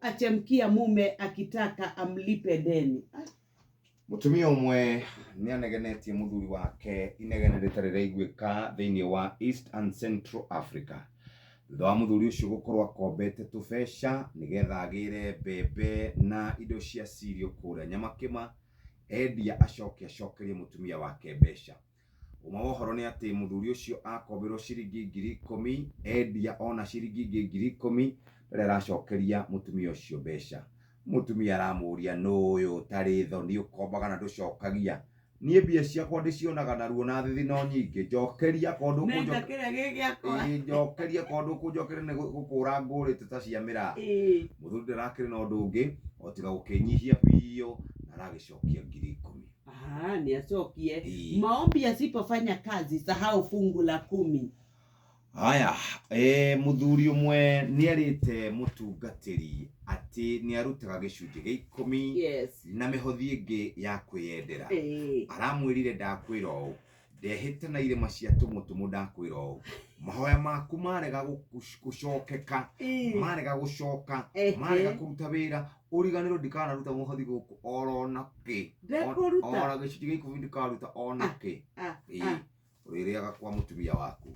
achemkia mume akitaka amlipe deni. Mutumia umwe ni anegenetie muthuri wake inegene ritari raiguika thiini wa East and Central Africa. Thutha wa muthuri ucio gukorwo akombete tubesha nigetha agire mbembe na indo cia cirio kuria Nyamakima, endia acokerie mutumia wake mbeca. Uma wohoro ni ati muthuri ucio akomberwo ciringi 10,000, endia ona ciringi 10,000 rera acokeria mutumia ucio mbeca. Mutumia aramuria nuyu tari thoni ukombaga na nducokagia. Nie mbia ciakwa ndicionaga na ruo na thithi no nyingi, njokeria kondu njokeria kondu kunjokeria ni gukura ngurite ta cia mira. Muthuri ndarakiri na undu ungi otiga gukinyihia biyo na aragicokia 10,000. Ni acokie. Maombi asipofanya kazi sahau fungu la 10. Haya, muthuri umwe ni arite mutungatiri ati ni arutaga gicunji gia 10. Yes. Na mihothi ingi ya kwiyendera. Aramwirire ndakwira u ndehite na irema cia tumutumu ndakwira u mahoya maku marega gucokeka, marega gucoka, marega kuruta wira, uriganirwo ndikanaruta muhothi guku orona ki ora gicunji gia 10 ndikaruta ona ki. Uririaga kwa mutumia waku.